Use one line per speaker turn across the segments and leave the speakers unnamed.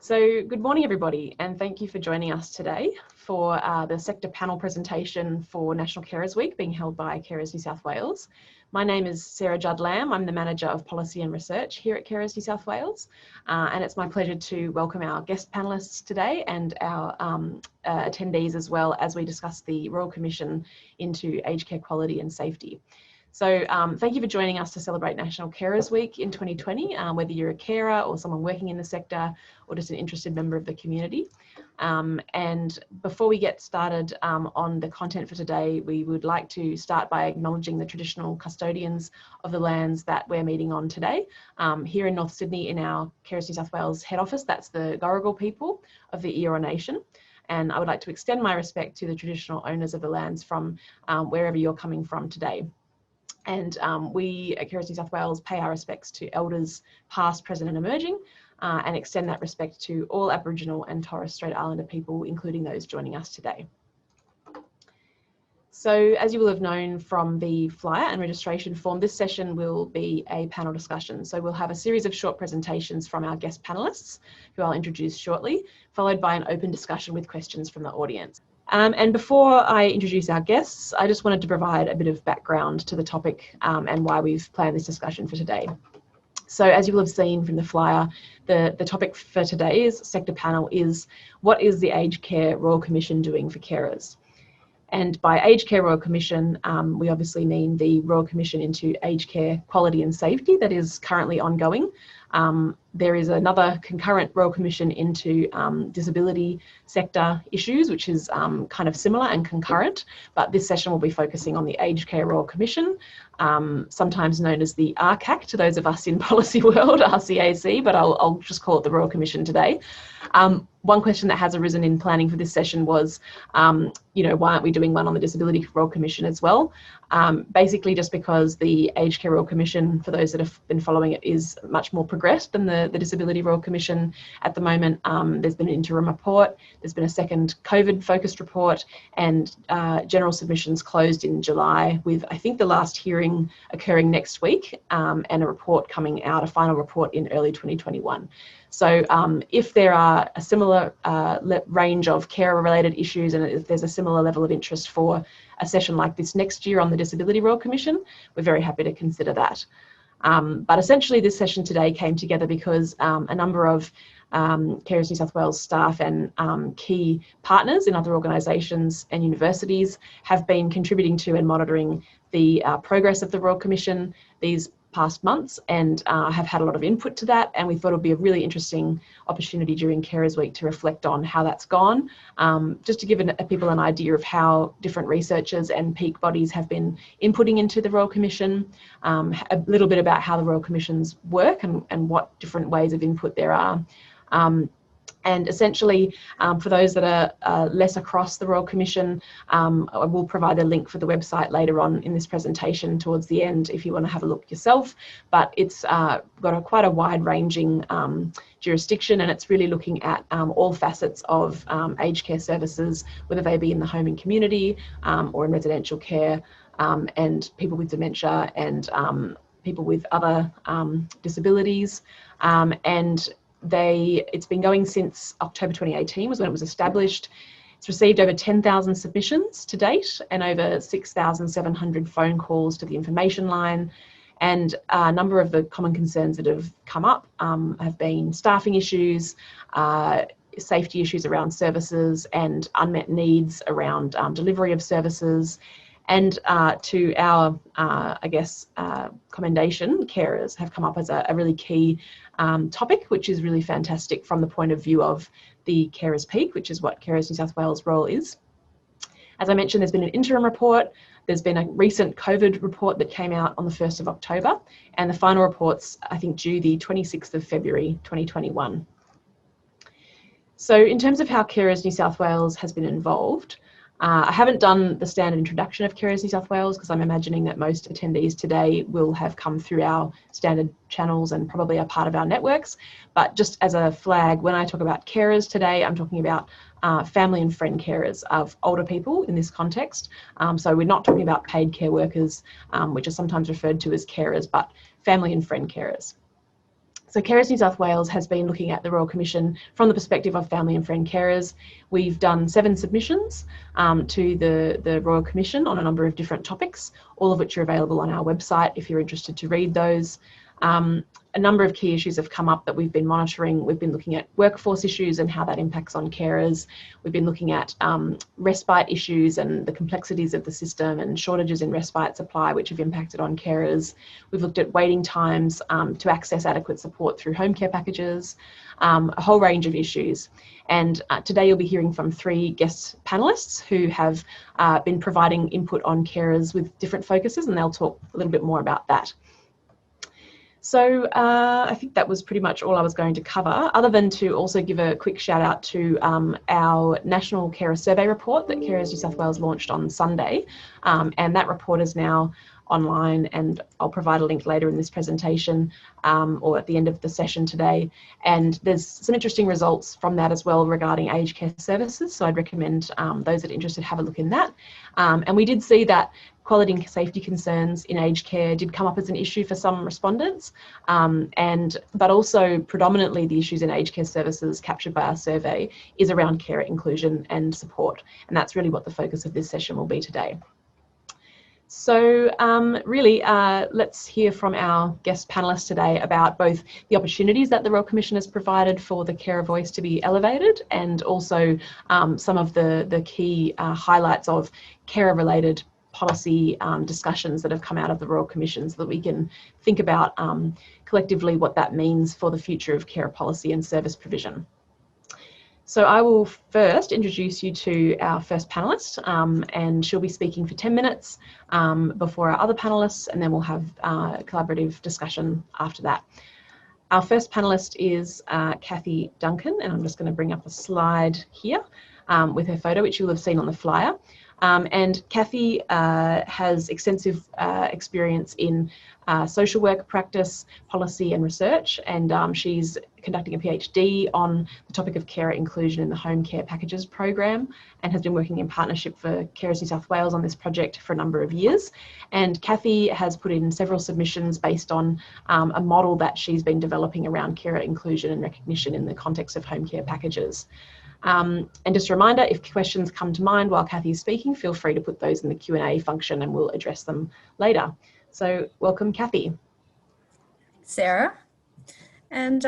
So good morning, everybody, and thank you for joining us today for the sector panel presentation for National Carers Week being held by Carers New South Wales. My name is Sarah Judd-Lamb. I'm the Manager of Policy and Research here at Carers New South Wales, and it's my pleasure to welcome our guest panellists today and our attendees as well as we discuss the Royal Commission into aged care quality and safety. So thank you for joining us to celebrate National Carers Week in 2020, whether you're a carer or someone working in the sector or just an interested member of the community. And before we get started on the content for today, we would like to start by acknowledging the traditional custodians of the lands that we're meeting on today. Here in North Sydney in our Carers New South Wales head office, that's the Gadigal people of the Eora Nation. And I would like to extend my respect to the traditional owners of the lands from wherever you're coming from today. And we at Carers New South Wales pay our respects to elders past, present and emerging, and extend that respect to all Aboriginal and Torres Strait Islander people, including those joining us today. So as you will have known from the flyer and registration form, this session will be a panel discussion. So we'll have a series of short presentations from our guest panellists, who I'll introduce shortly, followed by an open discussion with questions from the audience. And before I introduce our guests, I just wanted to provide a bit of background to the topic and why we've planned this discussion for today. So as you will have seen from the flyer, the topic for today's sector panel is, what is the Aged Care Royal Commission doing for carers? And by Aged Care Royal Commission, we obviously mean the Royal Commission into Aged Care Quality and Safety that is currently ongoing. There is another concurrent Royal Commission into disability sector issues, which is kind of similar and concurrent, but this session will be focusing on the Aged Care Royal Commission, sometimes known as the RCAC to those of us in policy world, RCAC, but I'll just call it the Royal Commission today. One question that has arisen in planning for this session was, why aren't we doing one on the Disability Royal Commission as well? Basically just because the Aged Care Royal Commission, for those that have been following it, is much more progressed than the Disability Royal Commission at the moment. There's been an interim report, there's been a second COVID focused report, and general submissions closed in July with, I think, the last hearing occurring next week, and a report coming out, a final report in early 2021. So if there are a similar range of carer-related issues and if there's a similar level of interest for a session like this next year on the Disability Royal Commission, we're very happy to consider that. But essentially this session today came together because a number of Carers New South Wales staff and key partners in other organisations and universities have been contributing to and monitoring the progress of the Royal Commission these past months and have had a lot of input to that, and we thought it would be a really interesting opportunity during Carers Week to reflect on how that's gone, just to give people an idea of how different researchers and peak bodies have been inputting into the Royal Commission, a little bit about how the Royal Commissions work and what different ways of input there are. And essentially, for those that are less across the Royal Commission, I will provide a link for the website later on in this presentation towards the end if you want to have a look yourself. But it's got quite a wide-ranging jurisdiction, and it's really looking at all facets of aged care services, whether they be in the home and community or in residential care, and people with dementia and people with other disabilities. It's been going since October 2018 was when it was established. It's received over 10,000 submissions to date and over 6,700 phone calls to the information line. And a number of the common concerns that have come up have been staffing issues, safety issues around services, and unmet needs around delivery of services. And to our, commendation, carers have come up as a really key topic, which is really fantastic from the point of view of the carers peak, which is what Carers New South Wales' role is. As I mentioned, there's been an interim report. There's been a recent COVID report that came out on the 1st of October, and the final report's, I think, due the 26th of February 2021. So in terms of how Carers New South Wales has been involved, I haven't done the standard introduction of Carers New South Wales because I'm imagining that most attendees today will have come through our standard channels and probably are part of our networks. But just as a flag, when I talk about carers today, I'm talking about family and friend carers of older people in this context. So we're not talking about paid care workers, which are sometimes referred to as carers, but family and friend carers. So Carers New South Wales has been looking at the Royal Commission from the perspective of family and friend carers. We've done 7 submissions to the Royal Commission on a number of different topics, all of which are available on our website if you're interested to read those. A number of key issues have come up that we've been monitoring. We've been looking at workforce issues and how that impacts on carers. We've been looking at respite issues and the complexities of the system and shortages in respite supply, which have impacted on carers. We've looked at waiting times to access adequate support through home care packages, a whole range of issues. And today you'll be hearing from 3 guest panelists who have been providing input on carers with different focuses, and they'll talk a little bit more about that. So I think that was pretty much all I was going to cover, other than to also give a quick shout out to our National Carer Survey report that Carers New South Wales launched on Sunday. And that report is now online, and I'll provide a link later in this presentation or at the end of the session today. And there's some interesting results from that as well regarding aged care services. So I'd recommend those that are interested have a look in that. And we did see that quality and safety concerns in aged care did come up as an issue for some respondents, but also predominantly the issues in aged care services captured by our survey is around carer inclusion and support. And that's really what the focus of this session will be today. So really, let's hear from our guest panelists today about both the opportunities that the Royal Commission has provided for the carer voice to be elevated, and also some of the key highlights of carer-related policy discussions that have come out of the Royal Commission, so that we can think about collectively what that means for the future of carer policy and service provision. So I will first introduce you to our first panellist, and she'll be speaking for 10 minutes before our other panellists, and then we'll have a collaborative discussion after that. Our first panellist is Kathy Duncan, and I'm just going to bring up a slide here with her photo, which you'll have seen on the flyer. And Kathy has extensive experience in social work practice, policy and research, and she's conducting a PhD on the topic of carer inclusion in the home care packages program, and has been working in partnership for Carers New South Wales on this project for a number of years. And Kathy has put in several submissions based on a model that she's been developing around carer inclusion and recognition in the context of home care packages. And just a reminder, if questions come to mind while Kathy is speaking, feel free to put those in the Q&A function and we'll address them later. So welcome, Kathy.
Sarah. And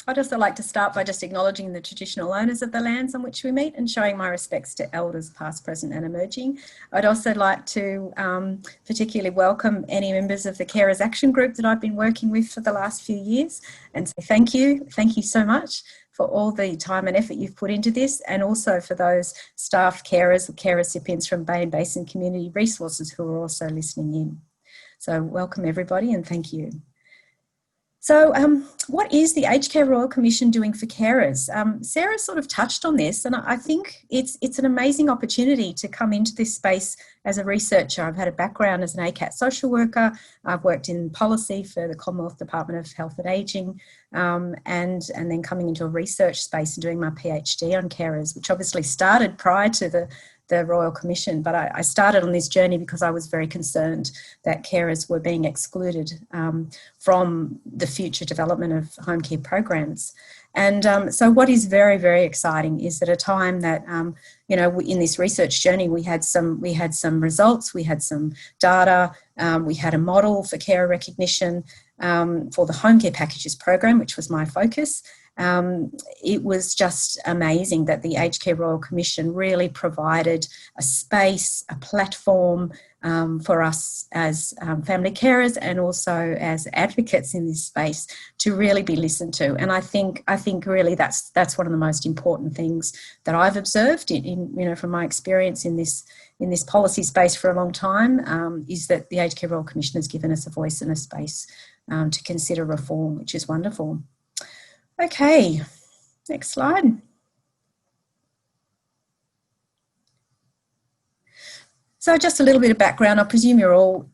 I'd also like to start by just acknowledging the traditional owners of the lands on which we meet and showing my respects to elders past, present and emerging. I'd also like to particularly welcome any members of the Carers Action Group that I've been working with for the last few years, and say thank you so much for all the time and effort you've put into this, and also for those staff carers or care recipients from Bay and Basin Community Resources who are also listening in. So welcome everybody and thank you. So what is the Aged Care Royal Commission doing for carers? Sarah sort of touched on this, and I think it's an amazing opportunity to come into this space as a researcher. I've had a background as an ACAT social worker. I've worked in policy for the Commonwealth Department of Health and Ageing, and then coming into a research space and doing my PhD on carers, which obviously started prior to the Royal Commission, but I started on this journey because I was very concerned that carers were being excluded from the future development of home care programs. And so what is very, very exciting is at a time that, you know, in this research journey, we had some results, we had some data, we had a model for carer recognition for the home care packages program, which was my focus. It was just amazing that the Aged Care Royal Commission really provided a space, a platform for us as family carers and also as advocates in this space to really be listened to. And I think really that's one of the most important things that I've observed in you know, from my experience in this policy space for a long time, is that the Aged Care Royal Commission has given us a voice and a space to consider reform, which is wonderful. Okay, next slide. So just a little bit of background. I presume you're all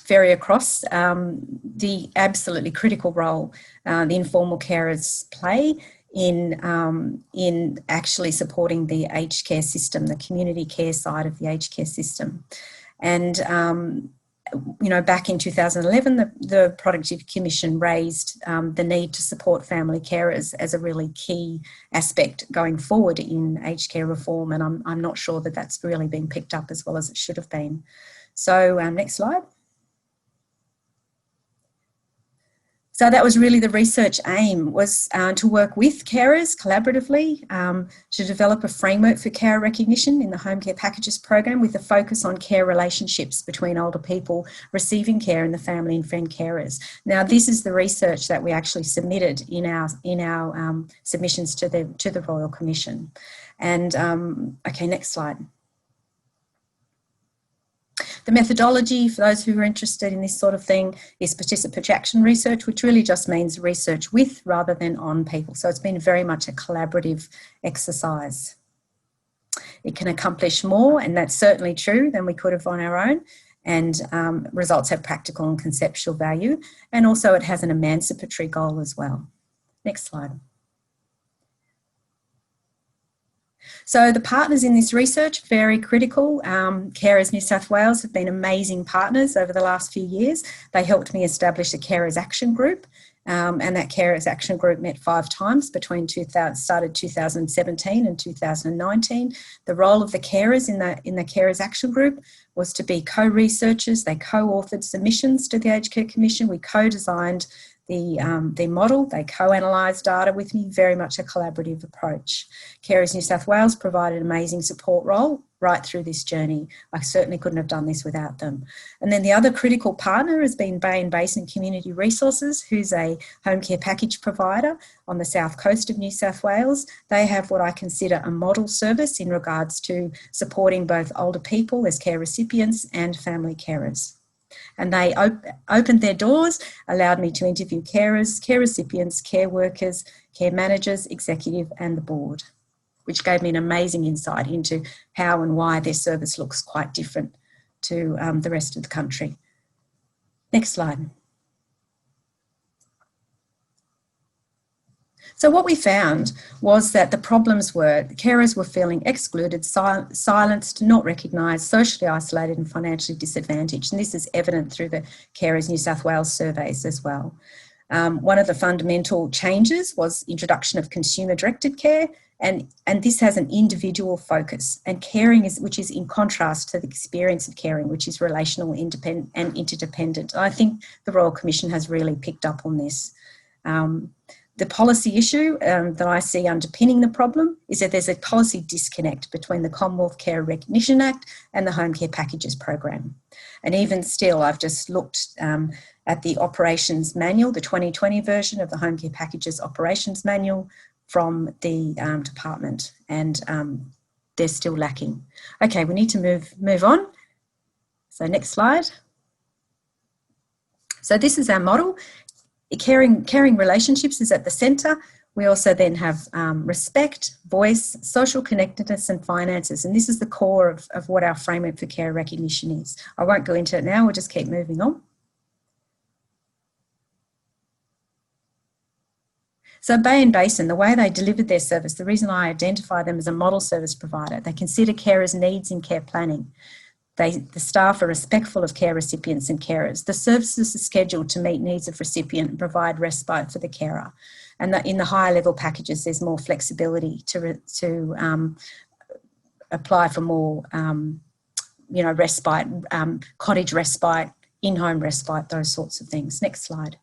very across the absolutely critical role the informal carers play in actually supporting the aged care system, the community care side of the aged care system. And back in 2011, the Productivity Commission raised the need to support family carers as a really key aspect going forward in aged care reform, and I'm not sure that that's really been picked up as well as it should have been. So next slide. So that was really the research aim, was to work with carers collaboratively to develop a framework for care recognition in the home care packages program, with a focus on care relationships between older people receiving care and the family and friend carers. Now, this is the research that we actually submitted in our submissions to the Royal Commission. And okay, next slide. The methodology, for those who are interested in this sort of thing, is participatory action research, which really just means research with rather than on people. So it's been very much a collaborative exercise. It can accomplish more, and that's certainly true, than we could have on our own. And results have practical and conceptual value. And also it has an emancipatory goal as well. Next slide. So the partners in this research, very critical. Carers New South Wales have been amazing partners over the last few years. They helped me establish a Carers Action Group, and that Carers Action Group met 5 times between started 2017 and 2019. The role of the carers in the Carers Action Group was to be co-researchers. They co-authored submissions to the Aged Care Commission. We co-designed the model. They co-analysed data with me, very much a collaborative approach. Carers New South Wales provided an amazing support role right through this journey. I certainly couldn't have done this without them. And then the other critical partner has been Bay and Basin Community Resources, who's a home care package provider on the south coast of New South Wales. They have what I consider a model service in regards to supporting both older people as care recipients and family carers. And they opened their doors, allowed me to interview carers, care recipients, care workers, care managers, executive and the board, which gave me an amazing insight into how and why their service looks quite different to the rest of the country. Next slide. So what we found was that the problems were carers were feeling excluded, silenced, not recognised, socially isolated and financially disadvantaged. And this is evident through the Carers New South Wales surveys as well. One of the fundamental changes was introduction of consumer-directed care, and this has an individual focus. And caring which is in contrast to the experience of caring, which is relational, independent and interdependent. I think the Royal Commission has really picked up on this. The policy issue that I see underpinning the problem is that there's a policy disconnect between the Commonwealth Care Recognition Act and the Home Care Packages Program. And even still, I've just looked at the Operations Manual, the 2020 version of the Home Care Packages Operations Manual from the department, and they're still lacking. Okay, we need to move on. So next slide. So this is our model. Caring relationships is at the centre. We also then have respect, voice, social connectedness and finances. And this is the core of what our framework for care recognition is. I won't go into it now, we'll just keep moving on. So Bay and Basin, the way they delivered their service, the reason I identify them as a model service provider, they consider carers' needs in care planning. The staff are respectful of care recipients and carers. The services are scheduled to meet needs of recipient and provide respite for the carer. And in the higher level packages, there's more flexibility to apply for more, respite, cottage respite, in-home respite, those sorts of things. Next slide.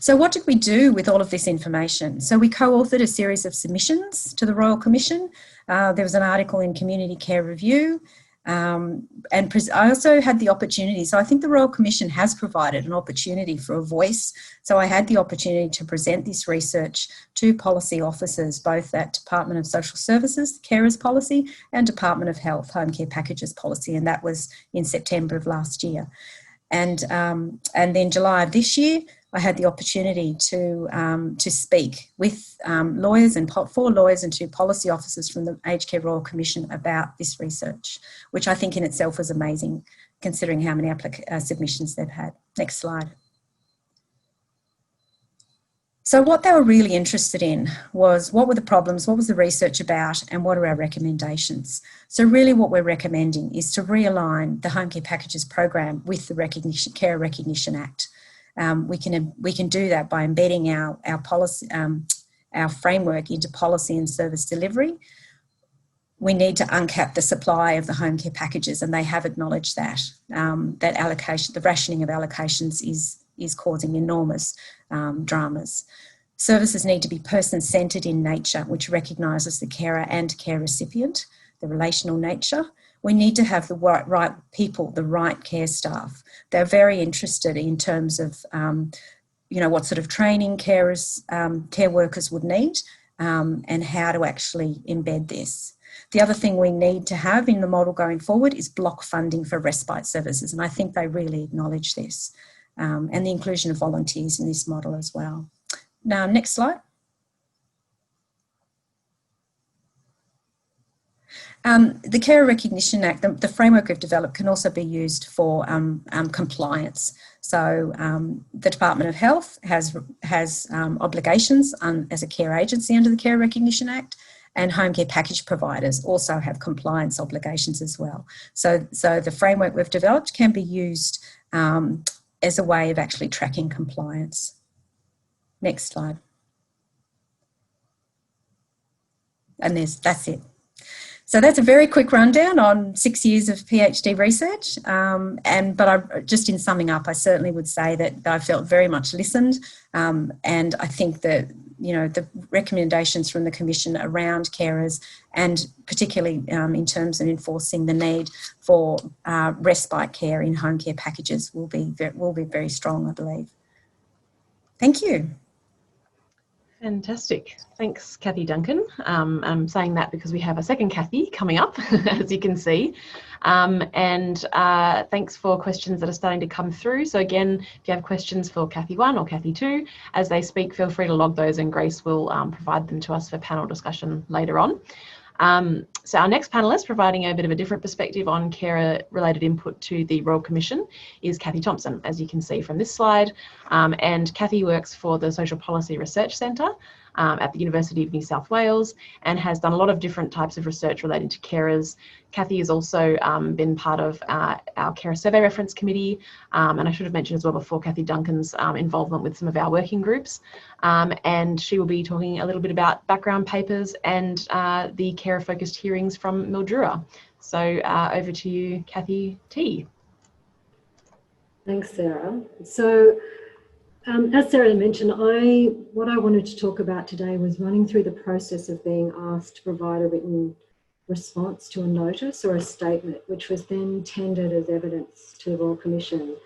So what did we do with all of this information? So we co-authored a series of submissions to the Royal Commission. There was an article in Community Care Review, and I also had the opportunity, so I think the Royal Commission has provided an opportunity for a voice. So I had the opportunity to present this research to policy officers, both at Department of Social Services, Carers Policy, and Department of Health, Home Care Packages Policy, and that was in September of last year. And then July of this year, I had the opportunity to speak with lawyers and 4 lawyers and 2 policy officers from the Aged Care Royal Commission about this research, which I think in itself was amazing, considering how many submissions they've had. Next slide. So what they were really interested in was what were the problems, what was the research about, and what are our recommendations. So really what we're recommending is to realign the Home Care Packages program with the Carer Recognition Act. We can do that by embedding our policy, our framework into policy and service delivery. We need to uncap the supply of the home care packages, and they have acknowledged that that allocation, the rationing of allocations is causing enormous dramas. Services need to be person-centred in nature, which recognises the carer and care recipient, the relational nature. We need to have the right people, the right care staff. They're very interested in terms of, what sort of training carers, care workers would need, and how to actually embed this. The other thing we need to have in the model going forward is block funding for respite services, and I think they really acknowledge this, and the inclusion of volunteers in this model as well. Now, next slide. The Carer Recognition Act, the framework we've developed, can also be used for compliance. So the Department of Health has obligations as a care agency under the Carer Recognition Act, and home care package providers also have compliance obligations as well. So the framework we've developed can be used as a way of actually tracking compliance. Next slide. And that's it. So that's a very quick rundown on 6 years of PhD research. But just in summing up, I certainly would say that I felt very much listened, and I think that the recommendations from the Commission around carers, and particularly in terms of enforcing the need for respite care in home care packages, will be very strong, I believe. Thank you.
Fantastic. Thanks, Kathy Duncan. I'm saying that because we have a second Kathy coming up, as you can see. Thanks for questions that are starting to come through. So again, if you have questions for Kathy 1 or Kathy 2, as they speak, feel free to log those, and Grace will provide them to us for panel discussion later on. So our next panellist, providing a bit of a different perspective on carer-related input to the Royal Commission, is Kathy Thompson, as you can see from this slide. And Kathy works for the Social Policy Research Centre at the University of New South Wales, and has done a lot of different types of research relating to carers. Kathy has also been part of our Carer Survey Reference Committee, and I should have mentioned as well before Kathy Duncan's involvement with some of our working groups. And she will be talking a little bit about background papers and the carer-focused hearings from Mildura. So over to you, Kathy T.
Thanks, Sarah. So as Sarah mentioned, what I wanted to talk about today was running through the process of being asked to provide a written response to a notice or a statement, which was then tendered as evidence to the Royal Commission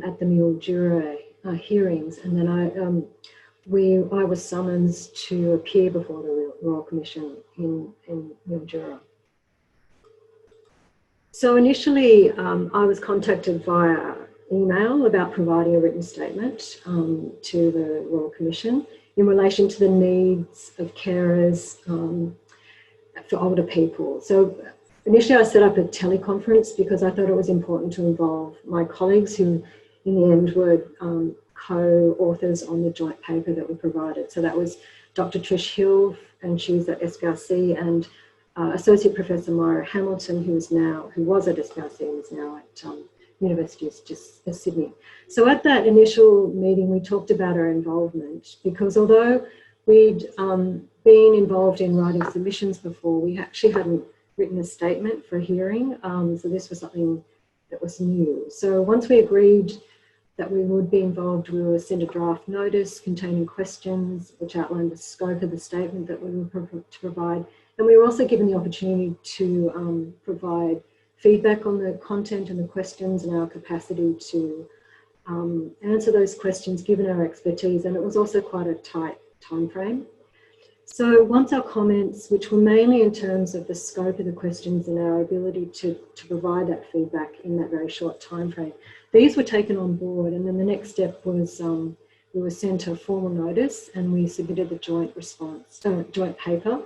at the Mildura hearings. And then I was summoned to appear before the Royal Commission in Mildura. So initially, I was contacted via email about providing a written statement to the Royal Commission in relation to the needs of carers for older people. So initially I set up a teleconference because I thought it was important to involve my colleagues, who in the end were co-authors on the joint paper that we provided. So that was Dr. Trish Hill, and she's at SPRC, and Associate Professor Myra Hamilton, who was at SPRC and is now at University of Sydney. So at that initial meeting, we talked about our involvement, because although we'd been involved in writing submissions before, we actually hadn't written a statement for a hearing. So this was something that was new. So once we agreed that we would be involved, we were sent a draft notice containing questions which outlined the scope of the statement that we were to provide. And we were also given the opportunity to provide feedback on the content and the questions and our capacity to answer those questions given our expertise. And it was also quite a tight time frame. So once our comments, which were mainly in terms of the scope of the questions and our ability to provide that feedback in that very short time frame, these were taken on board. And then the next step was we were sent a formal notice, and we submitted the joint paper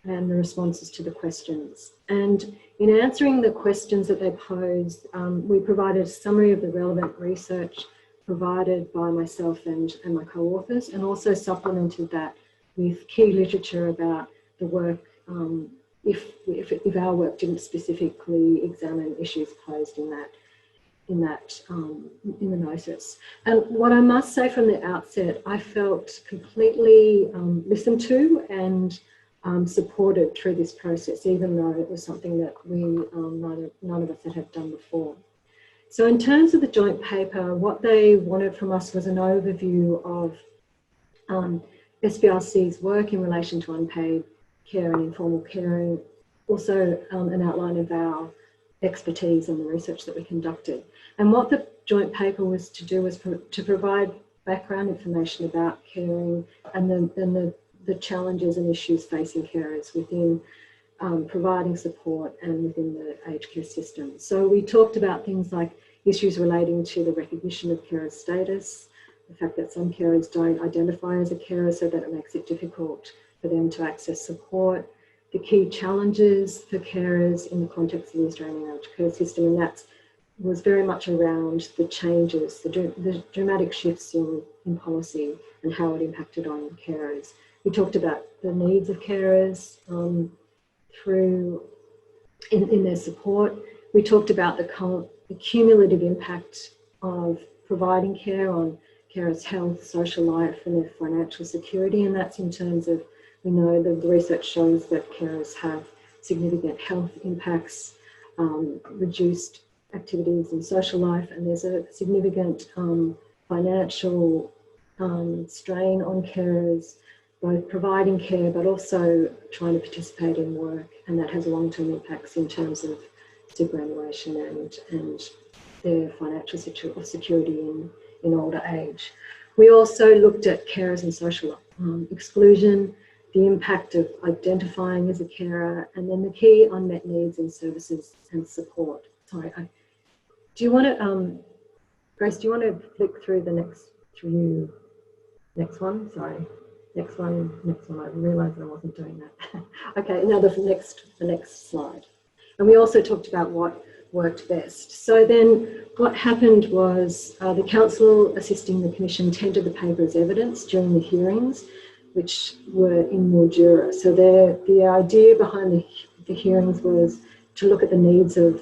and the responses to the questions. And in answering the questions that they posed, we provided a summary of the relevant research provided by myself and my co-authors, and also supplemented that with key literature about the work if our work didn't specifically examine issues posed in the notice. And what I must say from the outset, I felt completely listened to and supported through this process, even though it was something that none of us had done before. So in terms of the joint paper, what they wanted from us was an overview of SBRC's work in relation to unpaid care and informal caring, also an outline of our expertise and the research that we conducted. And what the joint paper was to do was to provide background information about caring and the challenges and issues facing carers within providing support and within the aged care system. So we talked about things like issues relating to the recognition of carer status, the fact that some carers don't identify as a carer, so that it makes it difficult for them to access support, the key challenges for carers in the context of the Australian aged care system, and that was very much around the changes, the dramatic shifts in policy and how it impacted on carers. We talked about the needs of carers in their support. We talked about the cumulative impact of providing care on carers' health, social life and their financial security, and that's in terms of, we know the research shows that carers have significant health impacts, reduced activities in social life, and there's a significant financial strain on carers, both providing care but also trying to participate in work, and that has long-term impacts in terms of superannuation and their financial security in older age. We also looked at carers and social exclusion, the impact of identifying as a carer, and then the key unmet needs in services and support. Sorry, do you want to, Grace, do you want to flick through the next one? Sorry, next one. I realised I wasn't doing that. Okay, now the next slide. And we also talked about what worked best. So then what happened was the council assisting the commission tendered the paper as evidence during the hearings, which were in Mildura. So the idea behind the hearings was to look at the needs of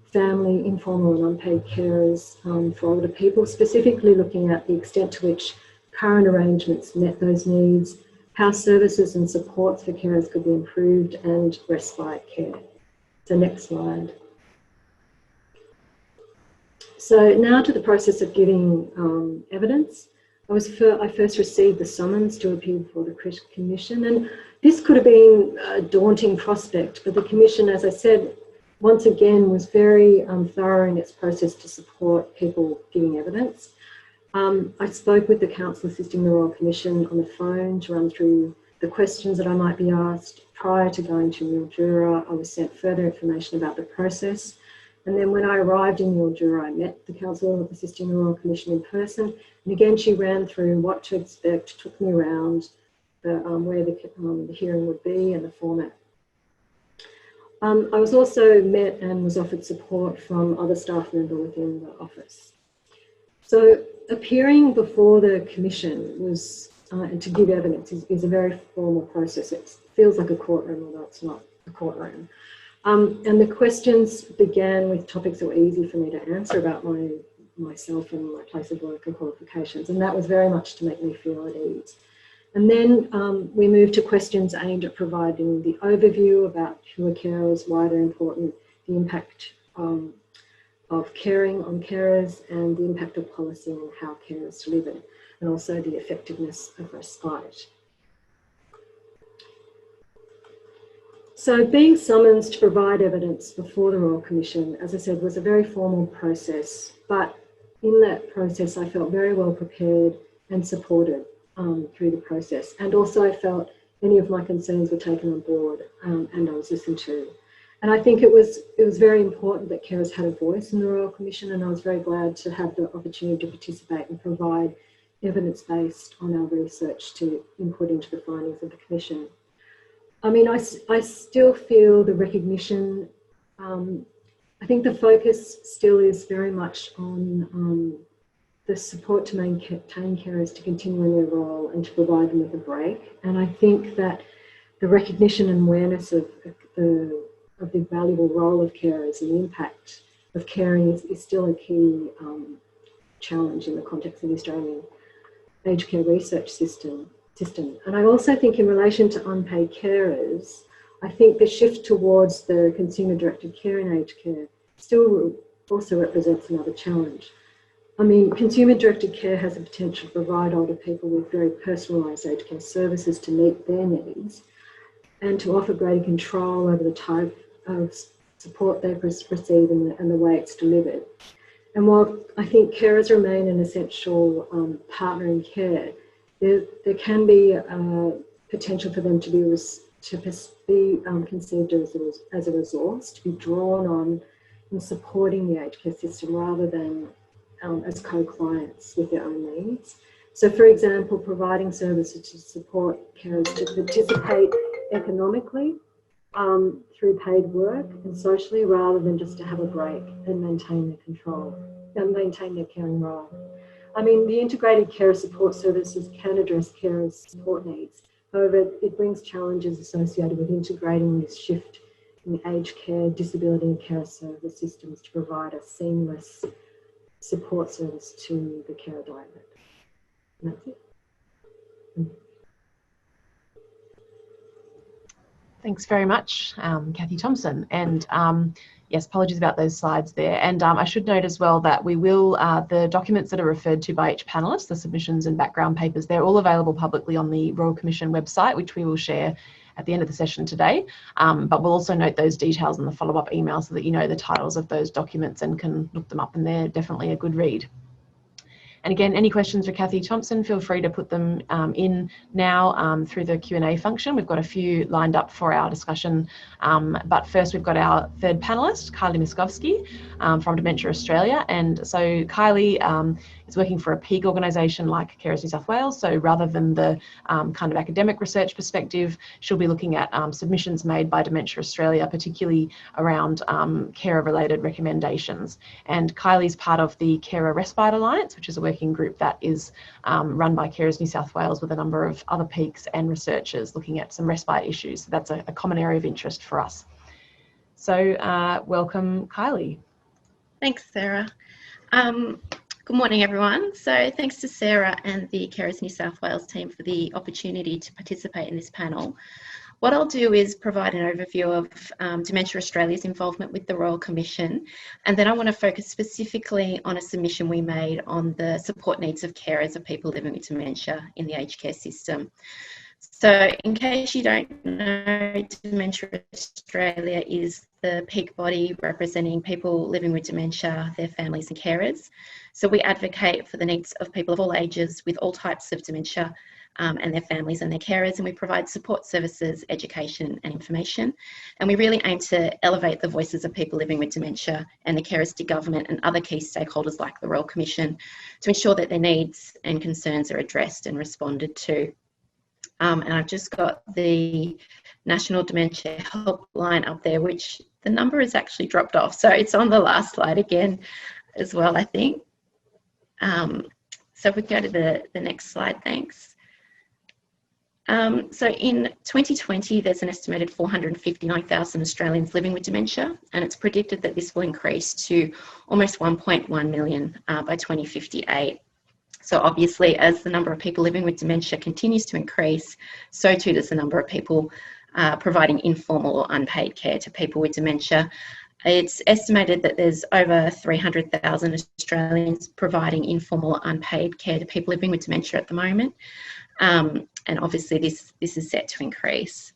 family, informal and unpaid carers for older people, specifically looking at the extent to which current arrangements met those needs, how services and supports for carers could be improved, and respite care. So next slide. So now to the process of giving evidence. I first received the summons to appear before the commission, and this could have been a daunting prospect, but the commission, as I said, once again was very thorough in its process to support people giving evidence. I spoke with the council assisting the Royal Commission on the phone to run through the questions that I might be asked. Prior to going to Mildura, I was sent further information about the process. And then when I arrived in Mildura, I met the council assisting the Royal Commission in person. And again, she ran through what to expect, took me around where the hearing would be and the format. I was also met and was offered support from other staff members within the office. So appearing before the commission was, and to give evidence is a very formal process. It feels like a courtroom, although it's not a courtroom. And the questions began with topics that were easy for me to answer about myself and my place of work and qualifications. And that was very much to make me feel at ease. And then we moved to questions aimed at providing the overview about who are carers, why they're important, the impact of caring on carers, and the impact of policy on how carers deliver, and also the effectiveness of respite. So being summoned to provide evidence before the Royal Commission, as I said, was a very formal process, but in that process I felt very well prepared and supported through the process. And also I felt any of my concerns were taken on board and I was listened to. And I think it was very important that carers had a voice in the Royal Commission, and I was very glad to have the opportunity to participate and provide evidence based on our research to input into the findings of the Commission. I mean, I still feel the recognition, I think the focus still is very much on the support to maintain carers to continue in their role and to provide them with a break. And I think that the recognition and awareness of the valuable role of carers and the impact of caring is still a key challenge in the context of the Australian aged care research system. And I also think in relation to unpaid carers, I think the shift towards the consumer-directed care in aged care still also represents another challenge. I mean, consumer-directed care has the potential to provide older people with very personalised aged care services to meet their needs and to offer greater control over the type of support they receive and the way it's delivered. And while I think carers remain an essential partner in care, there can be potential for them to be conceived as a resource, to be drawn on in supporting the aged care system rather than as co-clients with their own needs. So, for example, providing services to support carers to participate economically through paid work and socially, rather than just to have a break and maintain their control and maintain their caring role. I mean, the integrated carer support services can address carers' support needs. However, it brings challenges associated with integrating this shift in aged care, disability and care service systems to provide a seamless support service to the carer diamond. And that's it.
Thanks very much, Kathy Thompson. And yes, apologies about those slides there. And I should note as well that we will, the documents that are referred to by each panellist, the submissions and background papers, they're all available publicly on the Royal Commission website, which we will share at the end of the session today. But we'll also note those details in the follow-up email so that you know the titles of those documents and can look them up, and they're definitely a good read. And again, any questions for Kathy Thompson, feel free to put them in now through the Q&A function. We've got a few lined up for our discussion. But first, we've got our third panellist, Kylie Miskovsky from Dementia Australia. And so Kylie is working for a peak organisation like Carers New South Wales. So rather than the kind of academic research perspective, she'll be looking at submissions made by Dementia Australia, particularly around carer-related recommendations. And Kylie's part of the Carer Respite Alliance, which is a working group that is run by Carers New South Wales with a number of other peaks and researchers looking at some respite issues. So that's a common area of interest for us. So welcome, Kylie.
Thanks, Sarah. Good morning, everyone. So thanks to Sarah and the Carers New South Wales team for the opportunity to participate in this panel. What I'll do is provide an overview of Dementia Australia's involvement with the Royal Commission, and then I want to focus specifically on a submission we made on the support needs of carers of people living with dementia in the aged care system. So in case you don't know, Dementia Australia is the peak body representing people living with dementia, their families and carers. So we advocate for the needs of people of all ages with all types of dementia and their families and their carers, and we provide support services, education and information. And we really aim to elevate the voices of people living with dementia and the carers to government and other key stakeholders like the Royal Commission to ensure that their needs and concerns are addressed and responded to. And I've just got the National Dementia Helpline up there, which the number has actually dropped off. So it's on the last slide again as well, I think. So if we go to the next slide, thanks. So in 2020, there's an estimated 459,000 Australians living with dementia, and it's predicted that this will increase to almost 1.1 million by 2058. So obviously, as the number of people living with dementia continues to increase, so too does the number of people providing informal or unpaid care to people with dementia. It's estimated that there's over 300,000 Australians providing informal or unpaid care to people living with dementia at the moment. And obviously this is set to increase.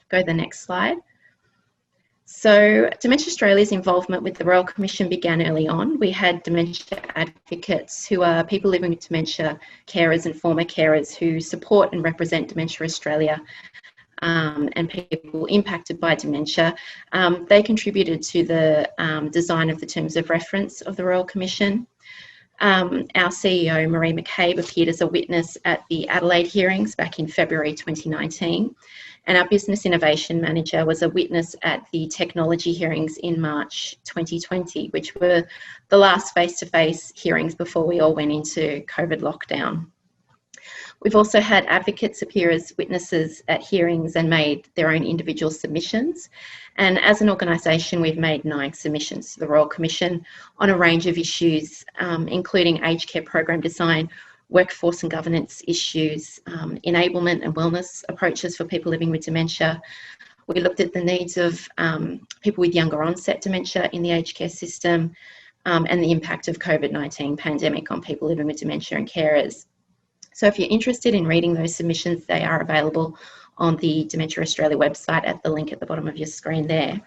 Go to the next slide. So Dementia Australia's involvement with the Royal Commission began early on. We had dementia advocates who are people living with dementia, carers and former carers who support and represent Dementia Australia and people impacted by dementia. They contributed to the design of the terms of reference of the Royal Commission. Our CEO, Marie McCabe, appeared as a witness at the Adelaide hearings back in February 2019. And our Business Innovation Manager was a witness at the technology hearings in March 2020, which were the last face-to-face hearings before we all went into COVID lockdown. We've also had advocates appear as witnesses at hearings and made their own individual submissions. And as an organisation, we've made 9 submissions to the Royal Commission on a range of issues, including aged care program design, workforce and governance issues, enablement and wellness approaches for people living with dementia. We looked at the needs of people with younger onset dementia in the aged care system, and the impact of COVID-19 pandemic on people living with dementia and carers. So if you're interested in reading those submissions, they are available on the Dementia Australia website at the link at the bottom of your screen there.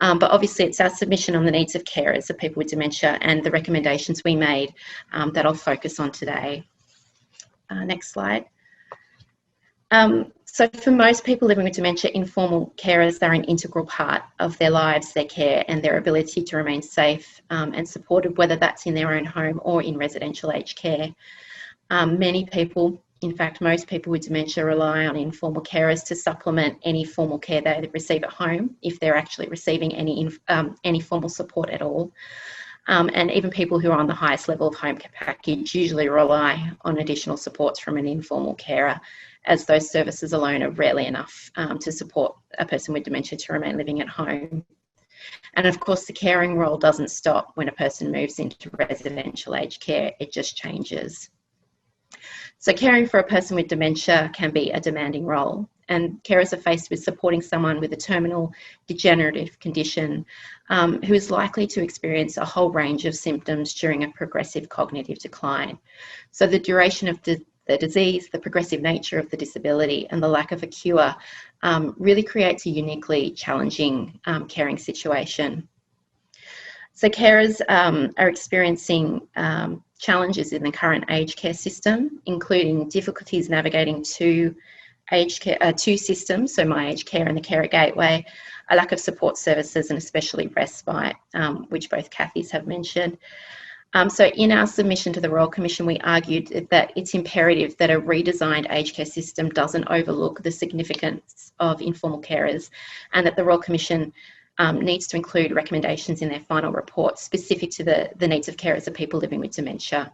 But obviously it's our submission on the needs of carers of people with dementia and the recommendations we made that I'll focus on today. Next slide. So for most people living with dementia, informal carers are an integral part of their lives, their care and their ability to remain safe and supported, whether that's in their own home or in residential aged care. Many people, in fact, most people with dementia rely on informal carers to supplement any formal care they receive at home, if they're actually receiving any formal support at all. And even people who are on the highest level of home care package usually rely on additional supports from an informal carer, as those services alone are rarely enough to support a person with dementia to remain living at home. And of course, the caring role doesn't stop when a person moves into residential aged care, it just changes. So caring for a person with dementia can be a demanding role, and carers are faced with supporting someone with a terminal degenerative condition who is likely to experience a whole range of symptoms during a progressive cognitive decline. So the duration of the disease, the progressive nature of the disability and the lack of a cure really creates a uniquely challenging caring situation. So carers are experiencing challenges in the current aged care system, including difficulties navigating two systems, so My Aged Care and the Carer Gateway, a lack of support services and especially respite, which both Kathys have mentioned. So in our submission to the Royal Commission, we argued that it's imperative that a redesigned aged care system doesn't overlook the significance of informal carers, and that the Royal Commission needs to include recommendations in their final report specific to the needs of carers of people living with dementia.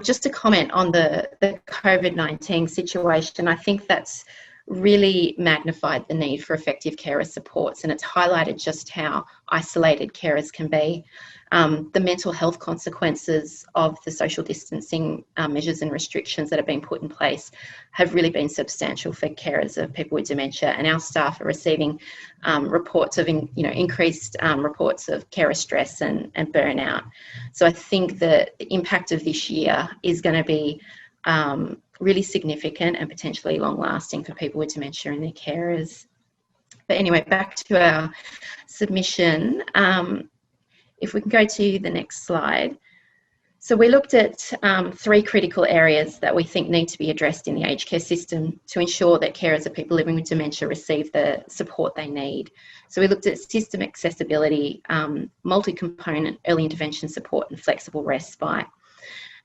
Just to comment on the COVID-19 situation, I think that's really magnified the need for effective carer supports, and it's highlighted just how isolated carers can be. The mental health consequences of the social distancing measures and restrictions that have been put in place have really been substantial for carers of people with dementia, and our staff are receiving reports of increased reports of carer stress and burnout. So I think the impact of this year is going to be really significant and potentially long lasting for people with dementia and their carers. But anyway, back to our submission. If we can go to the next slide. So we looked at 3 critical areas that we think need to be addressed in the aged care system to ensure that carers of people living with dementia receive the support they need. So we looked at system accessibility, multi-component early intervention support and flexible respite.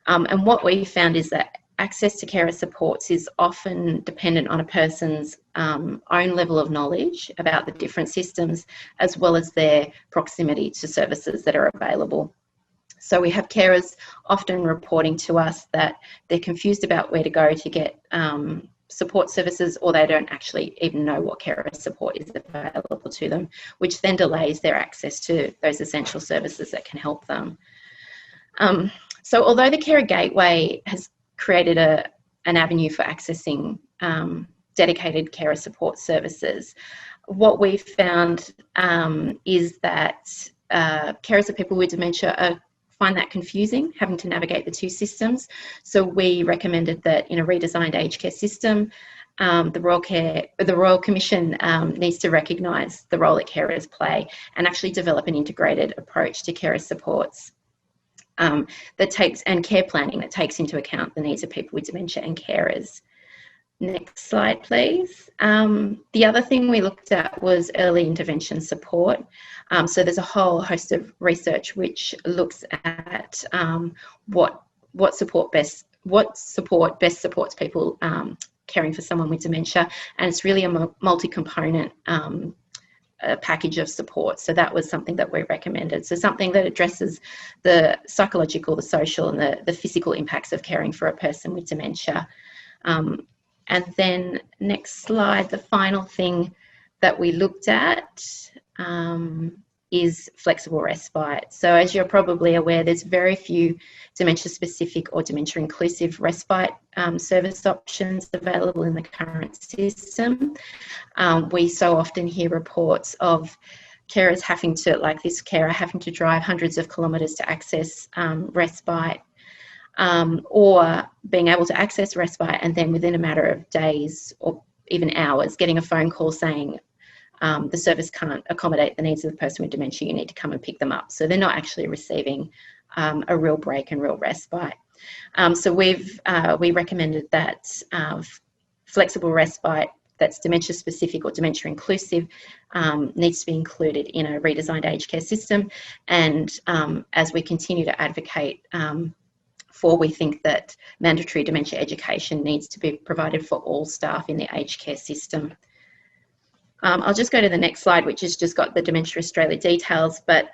And what we found is that access to carer supports is often dependent on a person's own level of knowledge about the different systems, as well as their proximity to services that are available. So we have carers often reporting to us that they're confused about where to go to get support services, or they don't actually even know what carer support is available to them, which then delays their access to those essential services that can help them. So although the Carer Gateway has created an avenue for accessing dedicated carer support services, what we've found is that carers of people with dementia find that confusing, having to navigate the 2 systems. So we recommended that in a redesigned aged care system, the Royal Commission needs to recognise the role that carers play and actually develop an integrated approach to carer supports and care planning that takes into account the needs of people with dementia and carers. Next slide, please. The other thing we looked at was early intervention support. So there's a whole host of research which looks at what support best supports people caring for someone with dementia, and it's really a multi-component package of support. So that was something that we recommended. So something that addresses the psychological, the social, and the physical impacts of caring for a person with dementia. And then next slide, the final thing that we looked at is flexible respite. So as you're probably aware, there's very few dementia-specific or dementia-inclusive respite service options available in the current system. We so often hear reports of carers having to, like this carer, having to drive hundreds of kilometres to access respite, or being able to access respite and then within a matter of days or even hours getting a phone call saying the service can't accommodate the needs of the person with dementia, you need to come and pick them up. So they're not actually receiving a real break and real respite. So we recommended that flexible respite that's dementia specific or dementia inclusive needs to be included in a redesigned aged care system. And as we continue to advocate we think that mandatory dementia education needs to be provided for all staff in the aged care system. I'll just go to the next slide, which has just got the Dementia Australia details. But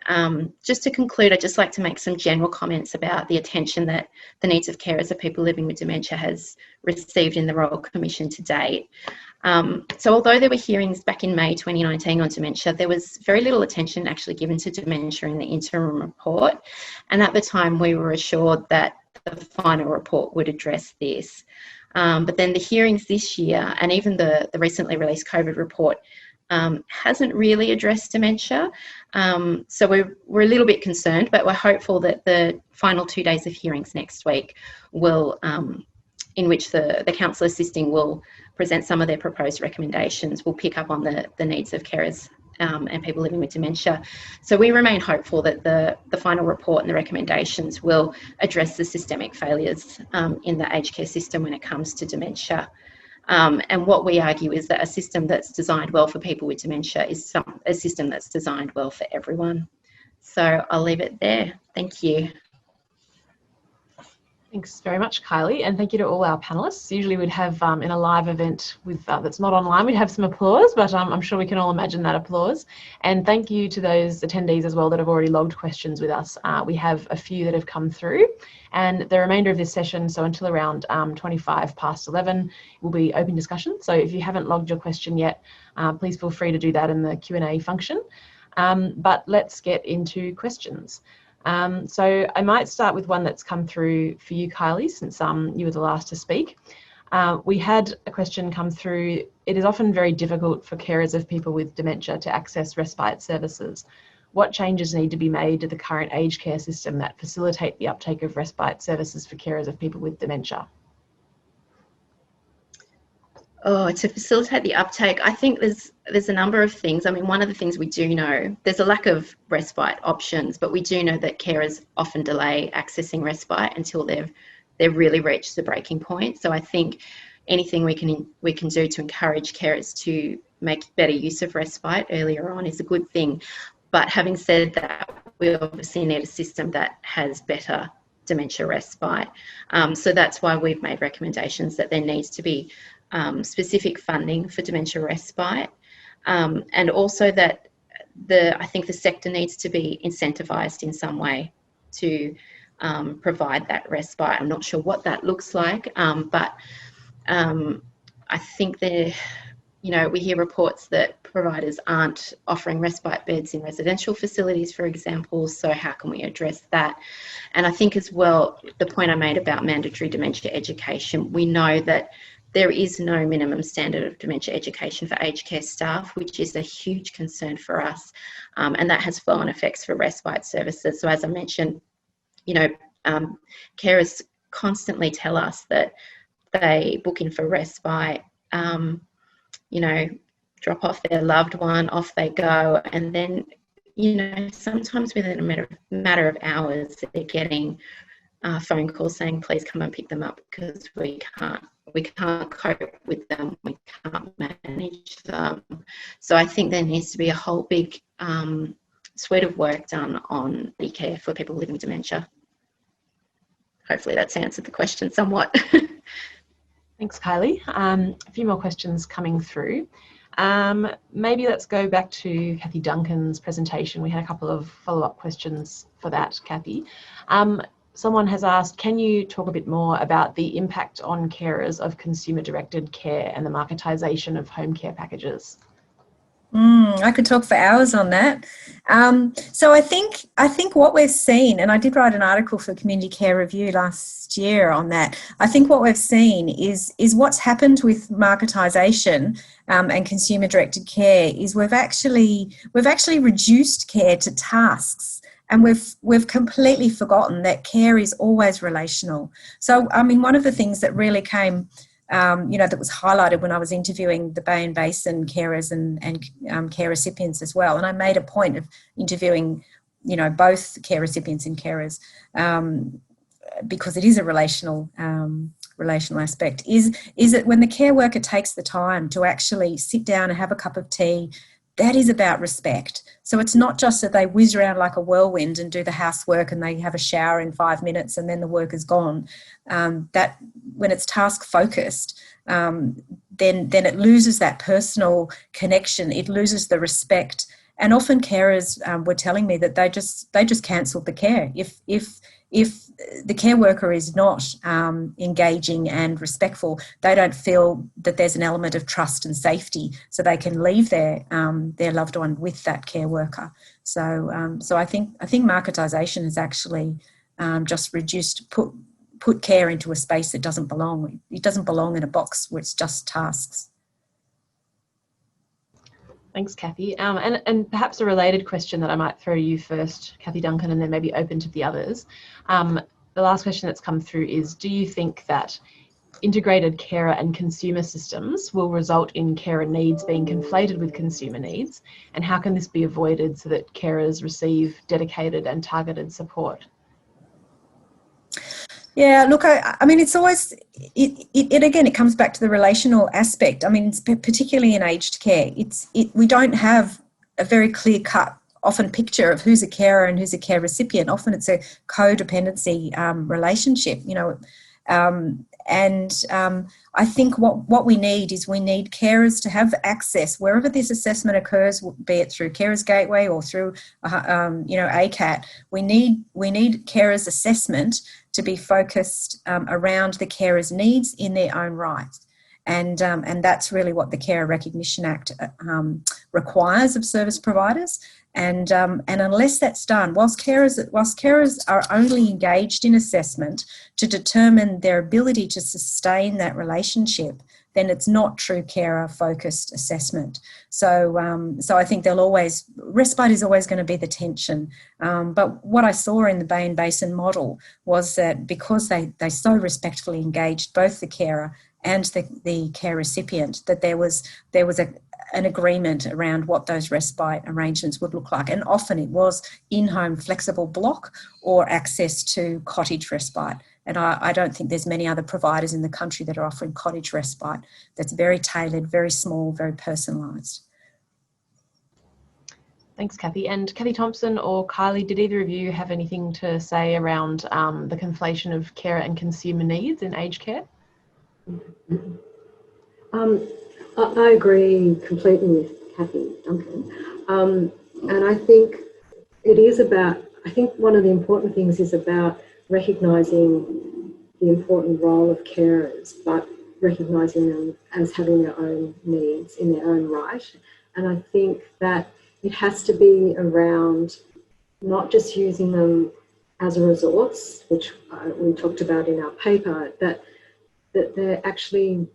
just to conclude, I'd just like to make some general comments about the attention that the needs of carers of people living with dementia has received in the Royal Commission to date. So although there were hearings back in May 2019 on dementia, there was very little attention actually given to dementia in the interim report. And at the time, we were assured that the final report would address this. But then the hearings this year and even the recently released COVID report hasn't really addressed dementia. So we're a little bit concerned, but we're hopeful that the final 2 days of hearings next week will, in which the council assisting will present some of their proposed recommendations, will pick up on the needs of carers and people living with dementia. So we remain hopeful that the final report and the recommendations will address the systemic failures in the aged care system when it comes to dementia. And what we argue is that a system that's designed well for people with dementia is a system that's designed well for everyone. So I'll leave it there. Thank you.
Thanks very much, Kylie, and thank you to all our panellists. Usually we'd have in a live event with that's not online, we'd have some applause, but I'm sure we can all imagine that applause. And thank you to those attendees as well that have already logged questions with us. We have a few that have come through, and the remainder of this session, so until around 11:25, will be open discussion. So if you haven't logged your question yet, please feel free to do that in the Q&A function. But let's get into questions. So I might start with one that's come through for you, Kylie, since you were the last to speak. We had a question come through. It is often very difficult for carers of people with dementia to access respite services. What changes need to be made to the current aged care system that facilitate the uptake of respite services for carers of people with dementia?
Oh, to facilitate the uptake, I think there's a number of things. I mean, one of the things we do know, there's a lack of respite options, but we do know that carers often delay accessing respite until they've really reached the breaking point. So I think anything we can do to encourage carers to make better use of respite earlier on is a good thing. But having said that, we obviously need a system that has better dementia respite. So that's why we've made recommendations that there needs to be specific funding for dementia respite, and also that I think the sector needs to be incentivised in some way to provide that respite. I'm not sure what that looks like, but I think we hear reports that providers aren't offering respite beds in residential facilities, for example, so how can we address that? And I think as well, the point I made about mandatory dementia education, we know that there is no minimum standard of dementia education for aged care staff, which is a huge concern for us, and that has flow-on effects for respite services. So as I mentioned, carers constantly tell us that they book in for respite, drop off their loved one, off they go, and then, sometimes within a matter of hours, they're getting phone calls saying, please come and pick them up because we we can't cope with them, we can't manage them. So I think there needs to be a whole big suite of work done on care for people living with dementia. Hopefully that's answered the question somewhat.
Thanks, Kylie. A few more questions coming through. Maybe let's go back to Kathy Duncan's presentation. We had a couple of follow-up questions for that, Kathy. Someone has asked, can you talk a bit more about the impact on carers of consumer-directed care and the marketisation of home care packages?
I could talk for hours on that. So I think what we've seen, and I did write an article for Community Care Review last year on that. I think what we've seen is what's happened with marketisation and consumer-directed care is we've actually reduced care to tasks. And we've completely forgotten that care is always relational. So, I mean, one of the things that really came, that was highlighted when I was interviewing the Bay and Basin carers and care recipients as well, and I made a point of interviewing, both care recipients and carers because it is a relational aspect. Is that when the care worker takes the time to actually sit down and have a cup of tea, that is about respect. So it's not just that they whiz around like a whirlwind and do the housework and they have a shower in 5 minutes and then the work is gone. That when it's task focused, then it loses that personal connection. It loses the respect. And often carers were telling me that they just cancelled the care if the care worker is not engaging and respectful. They don't feel that there's an element of trust and safety, so they can leave their loved one with that care worker. So I think marketisation has actually just put care into a space that doesn't belong. It doesn't belong in a box where it's just tasks.
Thanks, Kathy. And perhaps a related question that I might throw you first, Kathy Duncan, and then maybe open to the others. The last question that's come through is, do you think that integrated carer and consumer systems will result in carer needs being conflated with consumer needs? And how can this be avoided so that carers receive dedicated and targeted support?
Yeah, look, I mean, it's always, it comes back to the relational aspect. I mean, particularly in aged care, we don't have a very clear-cut, often picture of who's a carer and who's a care recipient. Often it's a codependency relationship, I think what we need is carers to have access wherever this assessment occurs, be it through Carers Gateway or through ACAT. We need carers assessment to be focused around the carer's needs in their own right. And that's really what the Carer Recognition Act requires of service providers. And unless that's done, whilst carers are only engaged in assessment to determine their ability to sustain that relationship, then it's not true carer-focused assessment. So I think respite is always going to be the tension. But what I saw in the Bay and Basin model was that because they so respectfully engaged both the carer and the care recipient, that there was an agreement around what those respite arrangements would look like. And often it was in-home flexible block or access to cottage respite. And I don't think there's many other providers in the country that are offering cottage respite that's very tailored, very small, very personalised.
Thanks, Kathy. And Kathy Thompson or Kylie, did either of you have anything to say around the conflation of carer and consumer needs in aged care?
I agree completely with Kathy Duncan. And I think one of the important things is about recognising the important role of carers, but recognising them as having their own needs in their own right. And I think that it has to be around not just using them as a resource, which we talked about in our paper, that they're actually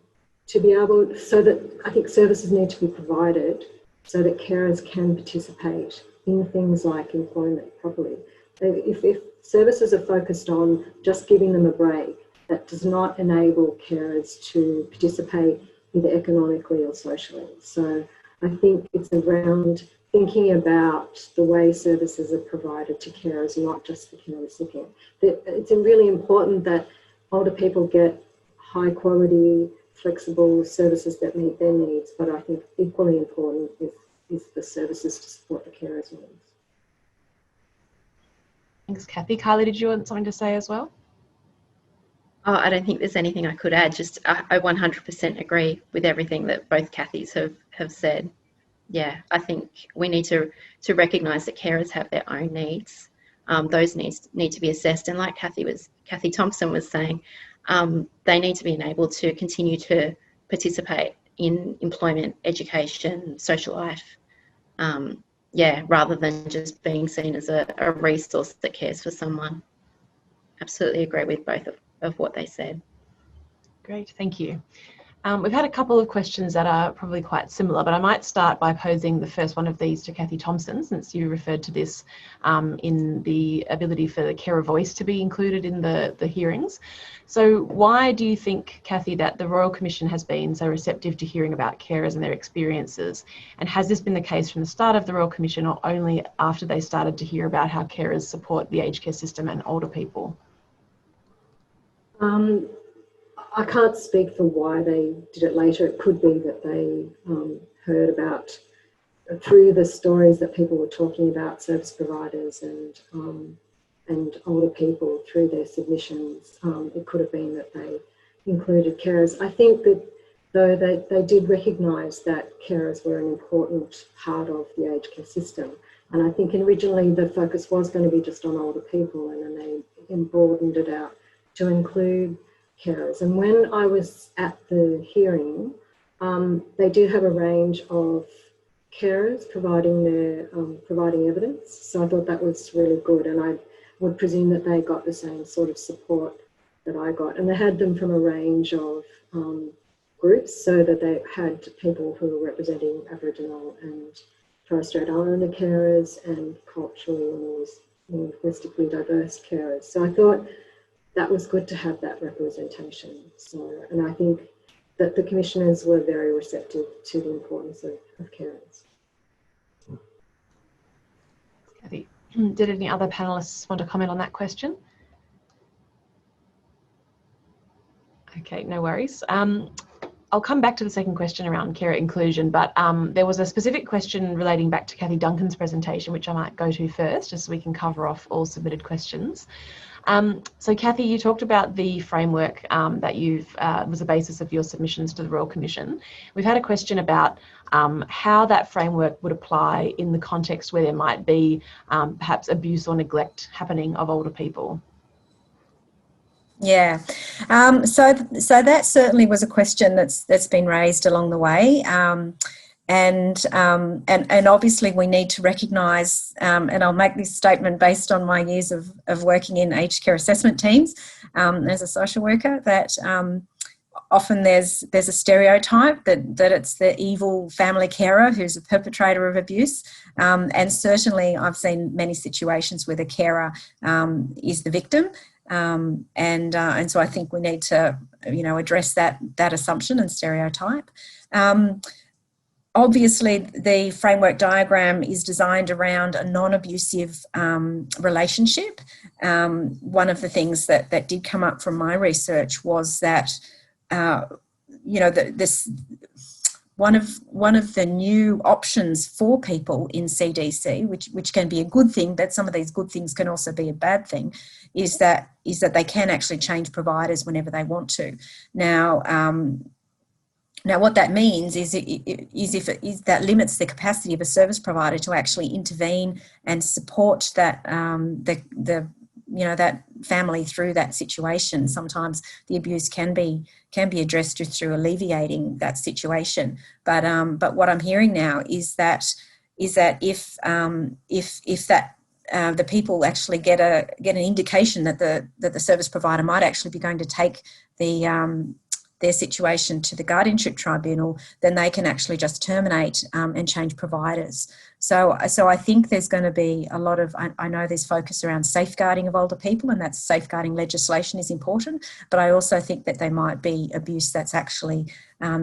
to be able, so that I think services need to be provided so that carers can participate in things like employment properly. If services are focused on just giving them a break, that does not enable carers to participate either economically or socially. So I think it's around thinking about the way services are provided to carers, not just the care recipient. It's really important that older people get high quality, flexible services that meet their needs, but I think equally important is the services to support the carers' needs.
Thanks, Kathy. Kylie, did you want something to say as well?
Oh, I don't think there's anything I could add. Just I 100% agree with everything that both Kathys have said. Yeah, I think we need to recognise that carers have their own needs. Those needs need to be assessed, and like Kathy Thompson was saying, they need to be enabled to continue to participate in employment, education, social life. Yeah, rather than just being seen as a resource that cares for someone. Absolutely agree with both of what they said.
Great, thank you. We've had a couple of questions that are probably quite similar, but I might start by posing the first one of these to Kathy Thompson, since you referred to this in the ability for the carer voice to be included in the hearings. So why do you think, Kathy, that the Royal Commission has been so receptive to hearing about carers and their experiences? And has this been the case from the start of the Royal Commission, or only after they started to hear about how carers support the aged care system and older people?
I can't speak for why they did it later. It could be that they heard about, through the stories that people were talking about, service providers and older people through their submissions. It could have been that they included carers. I think that though they did recognise that carers were an important part of the aged care system. And I think originally the focus was going to be just on older people, and then they broadened it out to include carers. And when I was at the hearing, they do have a range of carers providing evidence. So I thought that was really good, and I would presume that they got the same sort of support that I got. And they had them from a range of groups, so that they had people who were representing Aboriginal and Torres Strait Islander carers and culturally and linguistically diverse carers. So I thought that was good to have that representation. So, and I think that the commissioners were very receptive to the importance of carers.
Kathy, did any other panelists want to comment on that question? Okay, no worries. I'll come back to the second question around carer inclusion, but there was a specific question relating back to Kathy Duncan's presentation, which I might go to first, just so we can cover off all submitted questions. So Kathy, you talked about the framework that was the basis of your submissions to the Royal Commission. We've had a question about how that framework would apply in the context where there might be perhaps abuse or neglect happening of older people.
Yeah, so that certainly was a question that's been raised along the way, and obviously we need to recognise, and I'll make this statement based on my years of working in aged care assessment teams as a social worker, that often there's a stereotype that it's the evil family carer who's a perpetrator of abuse, and certainly I've seen many situations where the carer is the victim. And so I think we need to, address that assumption and stereotype. Obviously, the framework diagram is designed around a non-abusive relationship. One of the things that did come up from my research was that, one of the new options for people in CDC, which can be a good thing, but some of these good things can also be a bad thing, is that they can actually change providers whenever they want to. Now, what that means is that limits the capacity of a service provider to actually intervene and support that that family through that situation. Sometimes the abuse can be addressed just through alleviating that situation. But what I'm hearing now is that if that the people actually get an indication that the service provider might actually be going to take their situation to the guardianship tribunal, then they can actually just terminate and change providers. So I think there's going to be a lot of, I know there's focus around safeguarding of older people, and that safeguarding legislation is important, but I also think that there might be abuse that's actually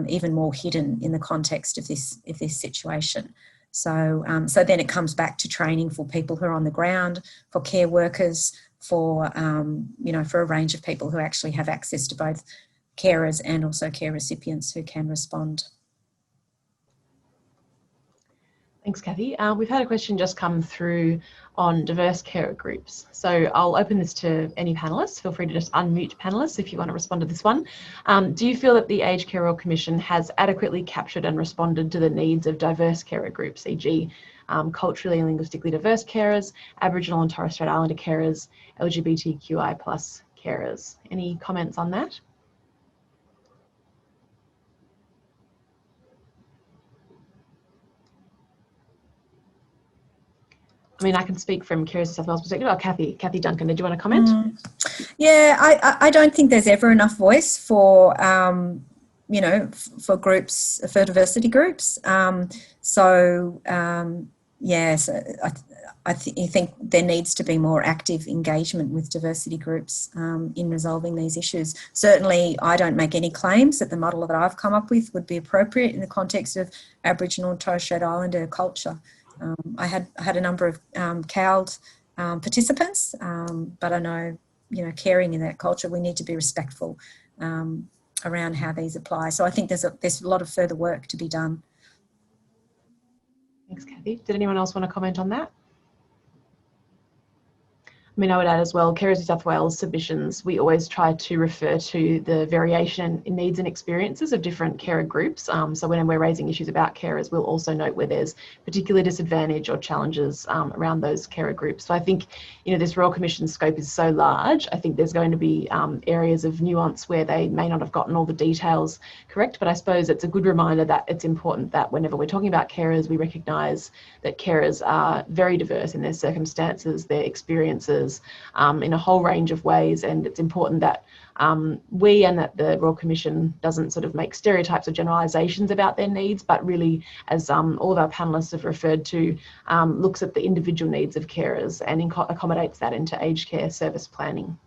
even more hidden in the context of this situation. So then it comes back to training for people who are on the ground, for care workers, for a range of people who actually have access to both carers and also care recipients who can respond.
Thanks, Kathy. We've had a question just come through on diverse carer groups. So I'll open this to any panellists. Feel free to just unmute panellists if you want to respond to this one. Do you feel that the Aged Care Royal Commission has adequately captured and responded to the needs of diverse carer groups, e.g. Culturally and linguistically diverse carers, Aboriginal and Torres Strait Islander carers, LGBTQI plus carers? Any comments on that? I mean, I can speak from Carers New South Wales perspective. Oh, Kathy Duncan, did you want to comment?
Yeah, I don't think there's ever enough voice for, you know, for groups, for diversity groups. Yeah, so I think there needs to be more active engagement with diversity groups in resolving these issues. Certainly, I don't make any claims that the model that I've come up with would be appropriate in the context of Aboriginal and Torres Strait Islander culture. I had a number of CALD participants, but I know, you know, caring in that culture, we need to be respectful around how these apply. So I think there's a lot of further work to be done.
Thanks, Kathy. Did anyone else want to comment on that? I mean, I would add as well, Carers New South Wales submissions, we always try to refer to the variation in needs and experiences of different carer groups. So when we're raising issues about carers, we'll also note where there's particular disadvantage or challenges around those carer groups. So I think, you know, this Royal Commission scope is so large, I think there's going to be areas of nuance where they may not have gotten all the details correct, but I suppose it's a good reminder that it's important that whenever we're talking about carers, we recognise that carers are very diverse in their circumstances, their experiences, in a whole range of ways, and it's important that we and that the Royal Commission doesn't sort of make stereotypes or generalisations about their needs, but really, as all of our panellists have referred to, looks at the individual needs of carers and accommodates that into aged care service planning.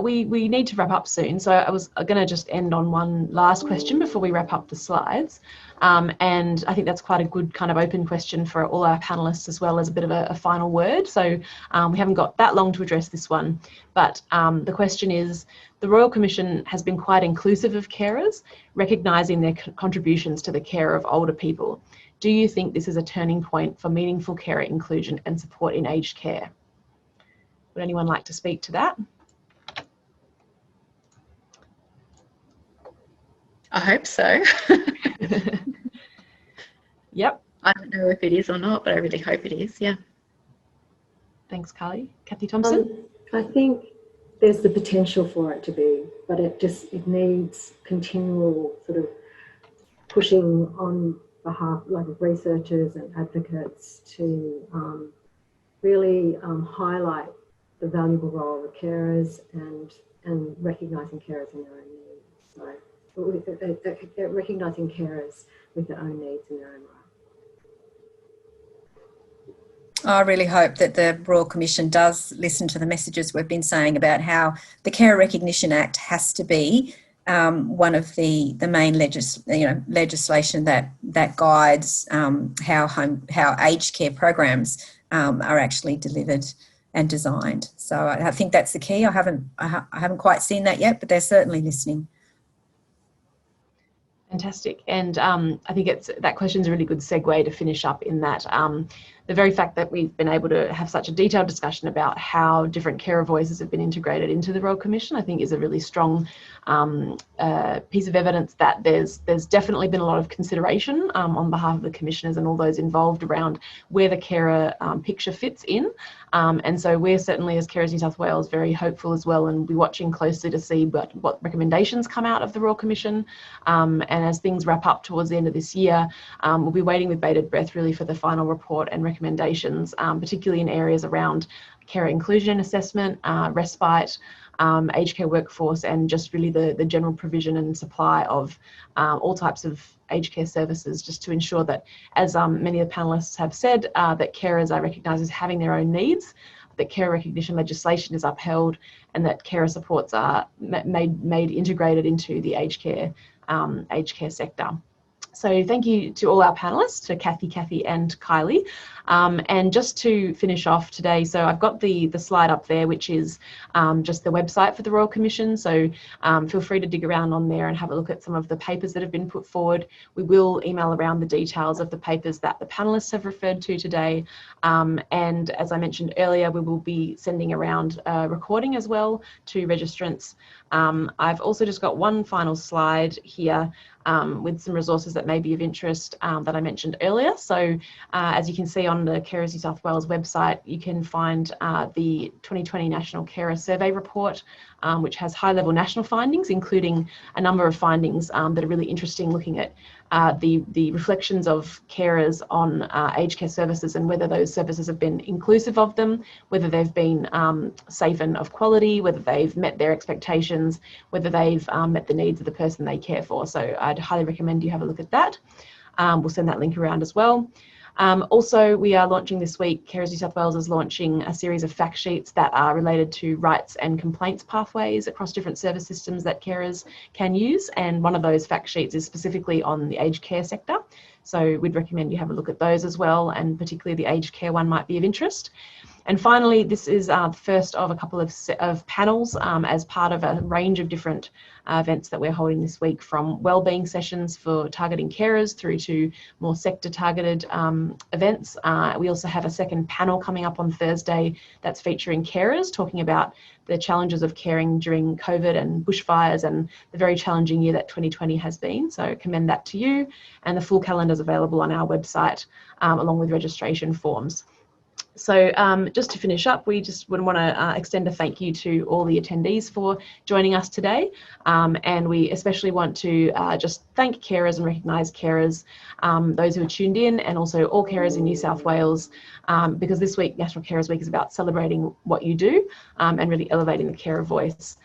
We need to wrap up soon, so I was going to just end on one last question before we wrap up the slides. And I think that's quite a good kind of open question for all our panellists, as well as a bit of a final word. So we haven't got that long to address this one, but the question is, the Royal Commission has been quite inclusive of carers, recognising their contributions to the care of older people. Do you think this is a turning point for meaningful carer inclusion and support in aged care? Would anyone like to speak to that?
I hope so.
Yep.
I don't know if it is or not, but I really hope it is, yeah.
Thanks, Carly. Kathy Thompson?
I think there's the potential for it to be, but it needs continual sort of pushing on behalf, like, of researchers and advocates to really highlight the valuable role of carers and recognising carers in their own needs. So recognising carers with their own needs in their own right.
I really hope that the Royal Commission does listen to the messages we've been saying about how the Care Recognition Act has to be one of the main legislation that guides how aged care programs are actually delivered and designed. So I think that's the key. I haven't quite seen that yet, but they're certainly listening.
Fantastic. And I think that question is a really good segue to finish up in that the very fact that we've been able to have such a detailed discussion about how different carer voices have been integrated into the Royal Commission, I think is a really strong piece of evidence that there's definitely been a lot of consideration on behalf of the commissioners and all those involved around where the carer picture fits in. And so we're certainly, as Carers New South Wales, very hopeful as well, and we'll be watching closely to see what recommendations come out of the Royal Commission. And as things wrap up towards the end of this year, we'll be waiting with bated breath really for the final report and recommendations, particularly in areas around carer inclusion assessment, respite, aged care workforce, and just really the general provision and supply of all types of aged care services, just to ensure that, as many of the panellists have said, that carers are recognised as having their own needs, that care recognition legislation is upheld, and that carer supports are made integrated into the aged care sector. So thank you to all our panelists, to Kathy and Kylie. And just to finish off today, so I've got the slide up there, which is just the website for the Royal Commission. So feel free to dig around on there and have a look at some of the papers that have been put forward. We will email around the details of the papers that the panelists have referred to today. And as I mentioned earlier, we will be sending around a recording as well to registrants. I've also just got one final slide here with some resources that may be of interest that I mentioned earlier. So as you can see on the Carers New South Wales website, you can find the 2020 National Carer Survey Report, which has high-level national findings, including a number of findings that are really interesting, looking at the reflections of carers on aged care services and whether those services have been inclusive of them, whether they've been safe and of quality, whether they've met their expectations, whether they've met the needs of the person they care for. So I'd highly recommend you have a look at that. We'll send that link around as well. Also, we are launching this week, Carers New South Wales is launching a series of fact sheets that are related to rights and complaints pathways across different service systems that carers can use. And one of those fact sheets is specifically on the aged care sector. So we'd recommend you have a look at those as well, and particularly the aged care one might be of interest. And finally, this is the first of a couple of panels as part of a range of different events that we're holding this week, from wellbeing sessions for targeting carers through to more sector targeted events. We also have a second panel coming up on Thursday that's featuring carers, talking about the challenges of caring during COVID and bushfires and the very challenging year that 2020 has been. So commend that to you. And the full calendar is available on our website along with registration forms. So just to finish up, we just would want to extend a thank you to all the attendees for joining us today. And we especially want to just thank carers and recognise carers, those who are tuned in, and also all carers in New South Wales, because this week, National Carers Week, is about celebrating what you do and really elevating the carer voice.